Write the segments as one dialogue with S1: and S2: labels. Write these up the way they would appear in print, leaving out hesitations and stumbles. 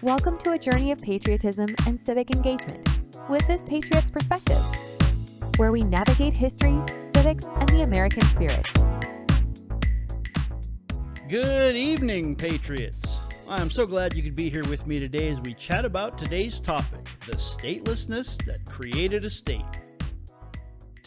S1: Welcome to a journey of patriotism and civic engagement with this Patriot's Perspective, where we navigate history, civics, and the American spirit.
S2: Good evening, Patriots. I'm so glad you could be here with me today as we chat about today's topic, the statelessness that created a state.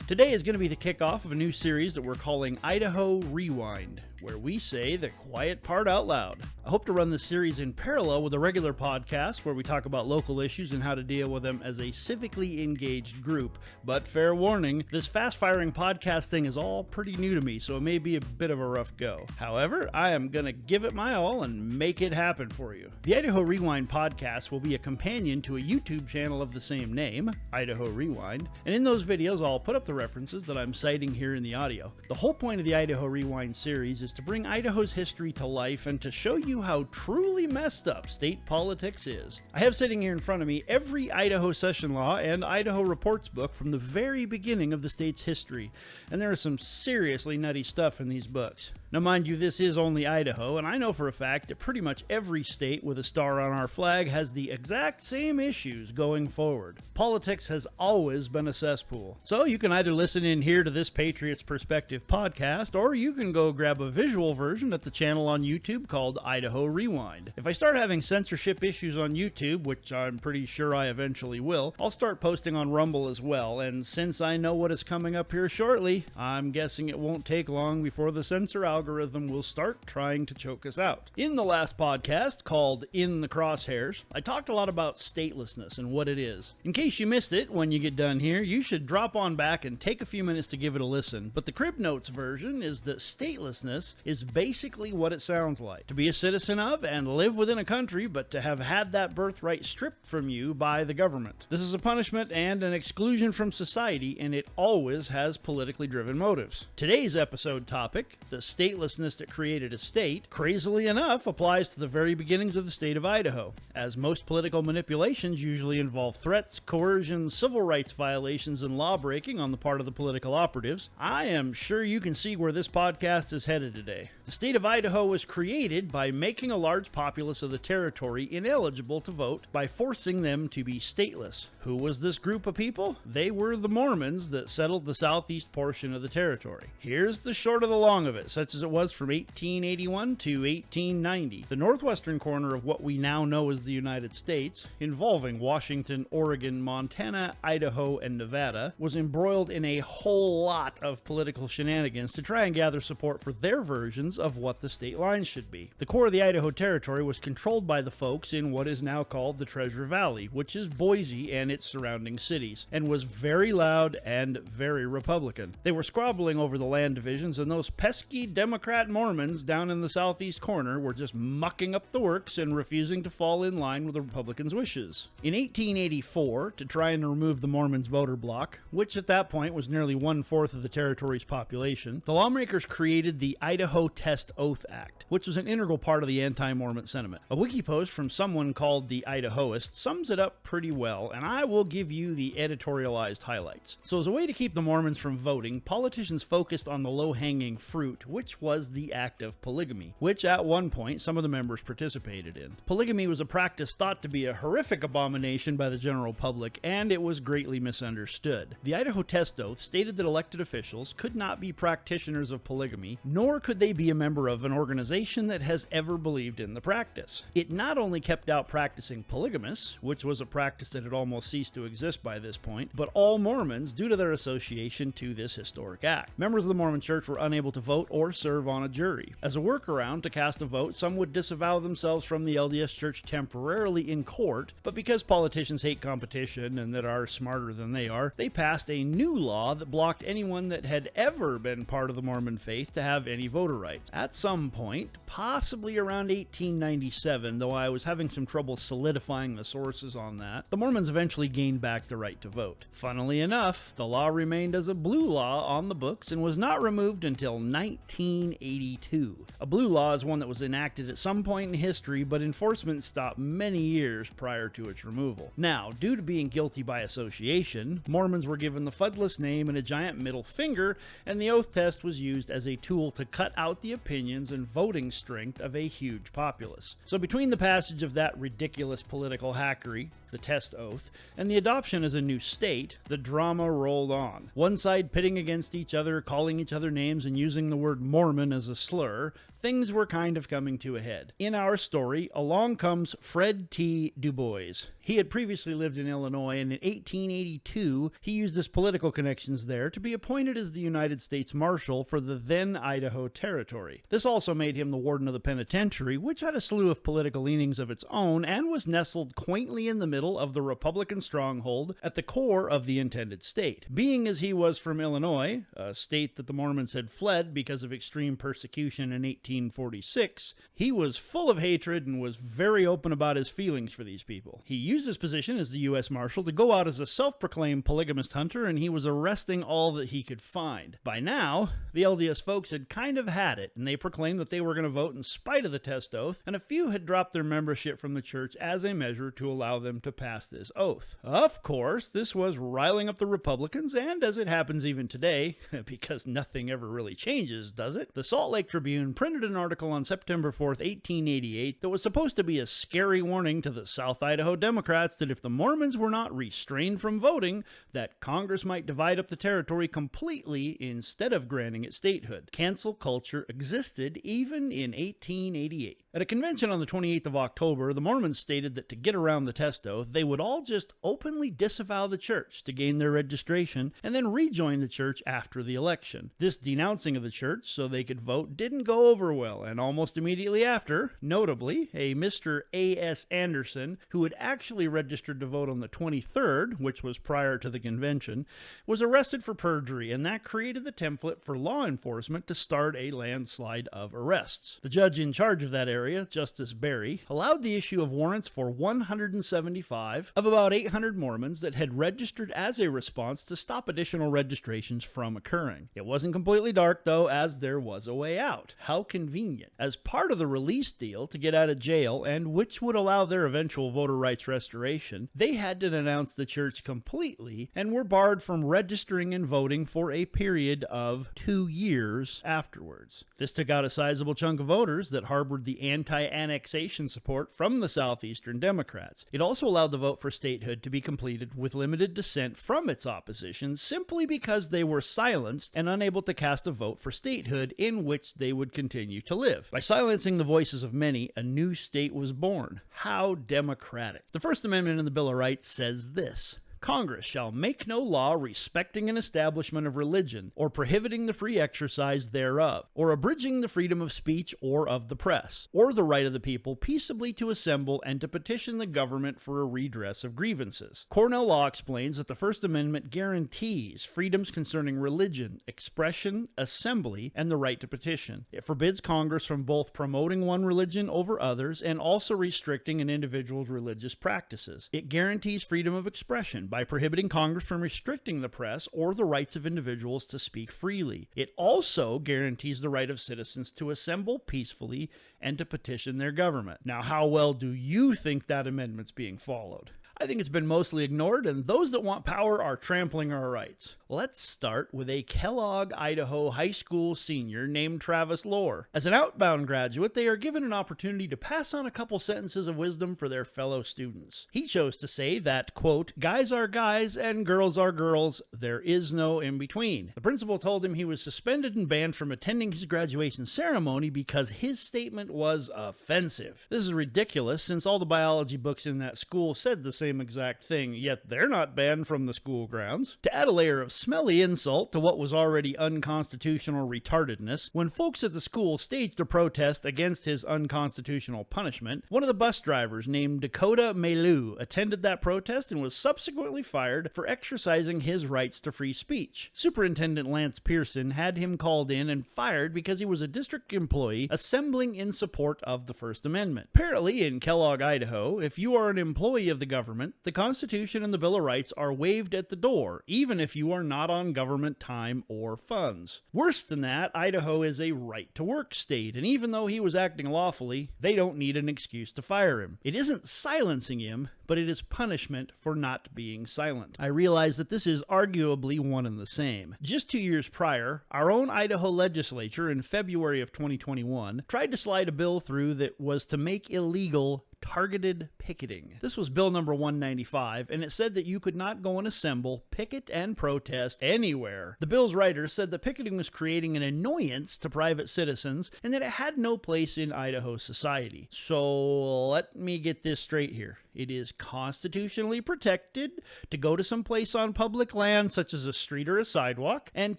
S2: Today is going to be the kickoff of a new series that we're calling Idaho Rewind, where we say the quiet part out loud. I hope to run this series in parallel with a regular podcast where we talk about local issues and how to deal with them as a civically engaged group. But fair warning, this fast-firing podcast thing is all pretty new to me, so it may be a bit of a rough go. However, I am going to give it my all and make it happen for you. The Idaho Rewind podcast will be a companion to a YouTube channel of the same name, Idaho Rewind, and in those videos I'll put up the references that I'm citing here in the audio. The whole point of the Idaho Rewind series is to bring Idaho's history to life and to show you how truly messed up state politics is. I have sitting here in front of me every Idaho session law and Idaho reports book from the very beginning of the state's history, and there is some seriously nutty stuff in these books. Now mind you, this is only Idaho, and I know for a fact that pretty much every state with a star on our flag has the exact same issues going forward. Politics has always been a cesspool. So you can either listen in here to this Patriot's Perspective podcast, or you can go grab a visual version at the channel on YouTube called Idaho Rewind. If I start having censorship issues on YouTube, which I'm pretty sure I eventually will, I'll start posting on Rumble as well, and since I know what is coming up here shortly, I'm guessing it won't take long before the censor algorithm will start trying to choke us out. In the last podcast, called In the Crosshairs, I talked a lot about statelessness and what it is. In case you missed it when you get done here, you should drop on back and take a few minutes to give it a listen, but the Crib Notes version is that statelessness is basically what it sounds like. To be a citizen of and live within a country, but to have had that birthright stripped from you by the government. This is a punishment and an exclusion from society, and it always has politically driven motives. Today's episode topic, the statelessness that created a state, crazily enough applies to the very beginnings of the state of Idaho, as most political manipulations usually involve threats, coercion, civil rights violations, and law-breaking on the part of the political operatives. I am sure you can see where this podcast is headed today. The state of Idaho was created by making a large populace of the territory ineligible to vote by forcing them to be stateless. Who was this group of people? They were the Mormons that settled the southeast portion of the territory. Here's the short of the long of it, such as it was from 1881 to 1890. The northwestern corner of what we now know as the United States, involving Washington, Oregon, Montana, Idaho, and Nevada, was embroiled in a whole lot of political shenanigans to try and gather support for their versions of what the state lines should be. The core of the Idaho Territory was controlled by the folks in what is now called the Treasure Valley, which is Boise and its surrounding cities, and was very loud and very Republican. They were squabbling over the land divisions, and those pesky Democrat Mormons down in the southeast corner were just mucking up the works and refusing to fall in line with the Republicans' wishes. In 1884, to try and remove the Mormons' voter bloc, which at that point was nearly 1/4 of the territory's population, the lawmakers created the Idaho Test Oath Act, which was an integral part of the anti-Mormon sentiment. A wiki post from someone called The Idahoist sums it up pretty well, and I will give you the editorialized highlights. So as a way to keep the Mormons from voting, politicians focused on the low-hanging fruit, which was the act of polygamy, which at one point some of the members participated in. Polygamy was a practice thought to be a horrific abomination by the general public, and it was greatly misunderstood. The Idaho Test Oath stated that elected officials could not be practitioners of polygamy, nor could they be a member of an organization that has ever believed in the practice. It not only kept out practicing polygamists, which was a practice that had almost ceased to exist by this point, but all Mormons due to their association to this historic act. Members of the Mormon Church were unable to vote or serve on a jury. As a workaround to cast a vote, some would disavow themselves from the LDS Church temporarily in court, but because politicians hate competition and that are smarter than they are, they passed a new law that blocked anyone that had ever been part of the Mormon faith to have any voter rights. At some point, possibly around 1897, though I was having some trouble solidifying the sources on that, the Mormons eventually gained back the right to vote. Funnily enough, the law remained as a blue law on the books and was not removed until 19 1882. A blue law is one that was enacted at some point in history, but enforcement stopped many years prior to its removal. Now, due to being guilty by association, Mormons were given the fudless name and a giant middle finger, and the oath test was used as a tool to cut out the opinions and voting strength of a huge populace. So between the passage of that ridiculous political hackery, the test oath, and the adoption as a new state, the drama rolled on. One side pitting against each other, calling each other names, and using the word Mormon as a slur, things were kind of coming to a head. In our story, along comes Fred T. Du Bois. He had previously lived in Illinois, and in 1882, he used his political connections there to be appointed as the United States Marshal for the then Idaho Territory. This also made him the warden of the penitentiary, which had a slew of political leanings of its own and was nestled quaintly in the middle of the Republican stronghold at the core of the intended state. Being as he was from Illinois, a state that the Mormons had fled because of extreme persecution in 1846, he was full of hatred and was very open about his feelings for these people. He used his position as the U.S. Marshal to go out as a self-proclaimed polygamist hunter, and he was arresting all that he could find. By now, the LDS folks had kind of had it, and they proclaimed that they were going to vote in spite of the test oath, and a few had dropped their membership from the church as a measure to allow them to pass this oath. Of course, this was riling up the Republicans, and as it happens even today, because nothing ever really changes, does it? The Salt Lake Tribune printed an article on September 4th, 1888 that was supposed to be a scary warning to the South Idaho Democrats that if the Mormons were not restrained from voting, that Congress might divide up the territory completely instead of granting it statehood. Cancel culture existed even in 1888. At a convention on the 28th of October, the Mormons stated that to get around the test oath, they would all just openly disavow the church to gain their registration and then rejoin the church after the election. This denouncing of the church so they could vote didn't go over well, and almost immediately after, notably, a Mr. A.S. Anderson, who had actually registered to vote on the 23rd, which was prior to the convention, was arrested for perjury, and that created the template for law enforcement to start a landslide of arrests. The judge in charge of that area, Justice Berry, allowed the issue of warrants for 175 of about 800 Mormons that had registered as a response to stop additional registrations from occurring. It wasn't completely dark, though, as there was a way out. How convenient. As part of the release deal to get out of jail, and which would allow their eventual voter rights restoration, they had to denounce the church completely and were barred from registering and voting for a period of 2 years afterwards. This took out a sizable chunk of voters that harbored the anti-annexation support from the southeastern Democrats. It also allowed the vote for statehood to be completed with limited dissent from its opposition simply because they were silenced and unable to cast a vote for statehood in which they would continue to live. By silencing the voices of many, a new state was born. How democratic. The First Amendment in the Bill of Rights says this: Congress shall make no law respecting an establishment of religion, or prohibiting the free exercise thereof, or abridging the freedom of speech or of the press, or the right of the people peaceably to assemble and to petition the government for a redress of grievances. Cornell Law explains that the First Amendment guarantees freedoms concerning religion, expression, assembly, and the right to petition. It forbids Congress from both promoting one religion over others and also restricting an individual's religious practices. It guarantees freedom of expression by prohibiting Congress from restricting the press or the rights of individuals to speak freely. It also guarantees the right of citizens to assemble peacefully and to petition their government. Now, how well do you think that amendment's being followed? I think it's been mostly ignored, and those that want power are trampling our rights. Let's start with a Kellogg, Idaho high school senior named Travis Lohr. As an outbound graduate, they are given an opportunity to pass on a couple sentences of wisdom for their fellow students. He chose to say that, quote, guys are guys and girls are girls, there is no in between. The principal told him he was suspended and banned from attending his graduation ceremony because his statement was offensive. This is ridiculous since all the biology books in that school said the same exact thing, yet they're not banned from the school grounds. To add a layer of smelly insult to what was already unconstitutional retardedness, when folks at the school staged a protest against his unconstitutional punishment, one of the bus drivers named Dakota Melu attended that protest and was subsequently fired for exercising his rights to free speech. Superintendent Lance Pearson had him called in and fired because he was a district employee assembling in support of the First Amendment. Apparently, in Kellogg, Idaho, if you are an employee of the government, government, the Constitution and the Bill of Rights are waived at the door, even if you are not on government time or funds. Worse than that, Idaho is a right-to-work state, and even though he was acting lawfully, they don't need an excuse to fire him. It isn't silencing him, but it is punishment for not being silent. I realize that this is arguably one and the same. Just 2 years prior, our own Idaho legislature in February of 2021 tried to slide a bill through that was to make illegal targeted picketing. This was bill number 195, and it said that you could not go and assemble, picket, and protest anywhere. The bill's writers said that picketing was creating an annoyance to private citizens and that it had no place in Idaho society. So let me get this straight here. It is constitutionally protected to go to some place on public land, such as a street or a sidewalk, and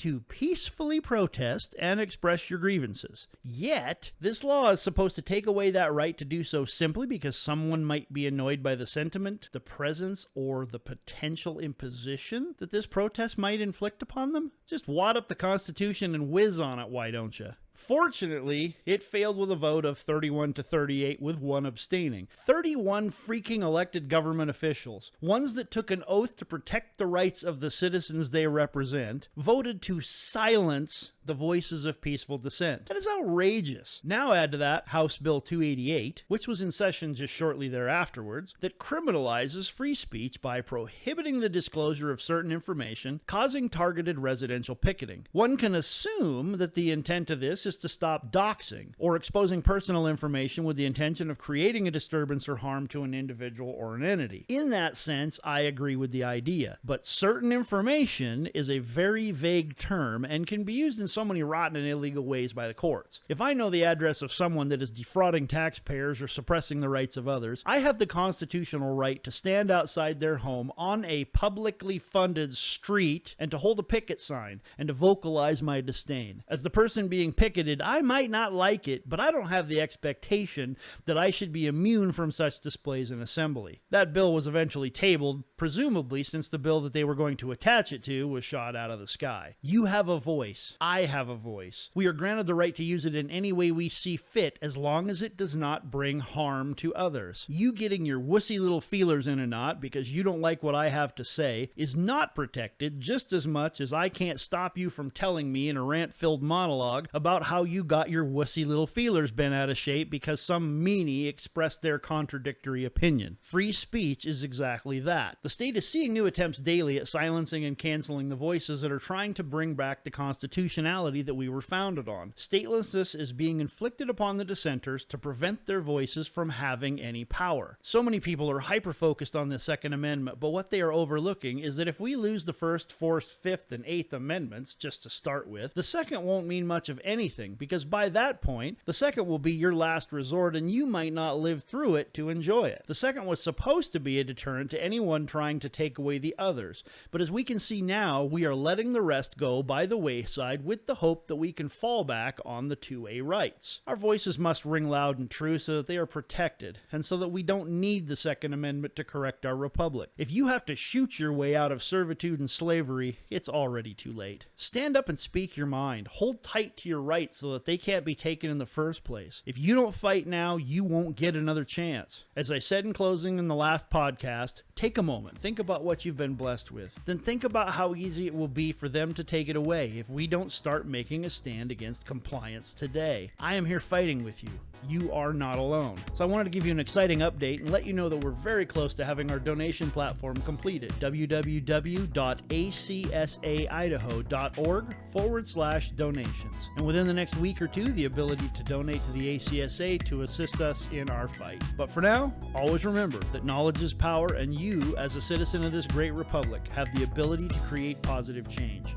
S2: to peacefully protest and express your grievances. Yet, this law is supposed to take away that right to do so simply because someone might be annoyed by the sentiment, the presence, or the potential imposition that this protest might inflict upon them? Just wad up the Constitution and whiz on it, why don't you? Fortunately, it failed with a vote of 31 to 38 with one abstaining. 31 freaking elected government officials, ones that took an oath to protect the rights of the citizens they represent, voted to silence the voices of peaceful dissent. That is outrageous. Now add to that House Bill 288, which was in session just shortly thereafterwards, that criminalizes free speech by prohibiting the disclosure of certain information, causing targeted residential picketing. One can assume that the intent of this is to stop doxing or exposing personal information with the intention of creating a disturbance or harm to an individual or an entity. In that sense, I agree with the idea, but certain information is a very vague term and can be used in so many rotten and illegal ways by the courts. If I know the address of someone that is defrauding taxpayers or suppressing the rights of others, I have the constitutional right to stand outside their home on a publicly funded street and to hold a picket sign and to vocalize my disdain. As the person being picketed, I might not like it, but I don't have the expectation that I should be immune from such displays in assembly. That bill was eventually tabled, presumably since the bill that they were going to attach it to was shot out of the sky. You have a voice. I have a voice. We are granted the right to use it in any way we see fit as long as it does not bring harm to others. You getting your wussy little feelers in a knot because you don't like what I have to say is not protected just as much as I can't stop you from telling me in a rant-filled monologue about how you got your wussy little feelers bent out of shape because some meanie expressed their contradictory opinion. Free speech is exactly that. The state is seeing new attempts daily at silencing and canceling the voices that are trying to bring back the constitutionality that we were founded on. Statelessness is being inflicted upon the dissenters to prevent their voices from having any power. So many people are hyper-focused on the Second Amendment, but what they are overlooking is that if we lose the First, Fourth, Fifth, and Eighth Amendments, just to start with, the Second won't mean much of anything, because by that point, the Second will be your last resort and you might not live through it to enjoy it. The Second was supposed to be a deterrent to anyone trying to take away the others, but as we can see now, we are letting the rest go by the wayside with the hope that we can fall back on the 2A rights. Our voices must ring loud and true so that they are protected, and so that we don't need the Second Amendment to correct our republic. If you have to shoot your way out of servitude and slavery, it's already too late. Stand up and speak your mind. Hold tight to your rights so that they can't be taken in the first place. If you don't fight now, you won't get another chance. As I said in closing in the last podcast, take a moment. Think about what you've been blessed with. Then think about how easy it will be for them to take it away if we don't start making a stand against compliance today. I am here fighting with you. You are not alone. So I wanted to give you an exciting update and let you know that we're very close to having our donation platform completed. www.acsaidaho.org/donations. And within the next week or two, the ability to donate to the ACSA to assist us in our fight. But for now, always remember that knowledge is power, and you, as a citizen of this great republic, have the ability to create positive change.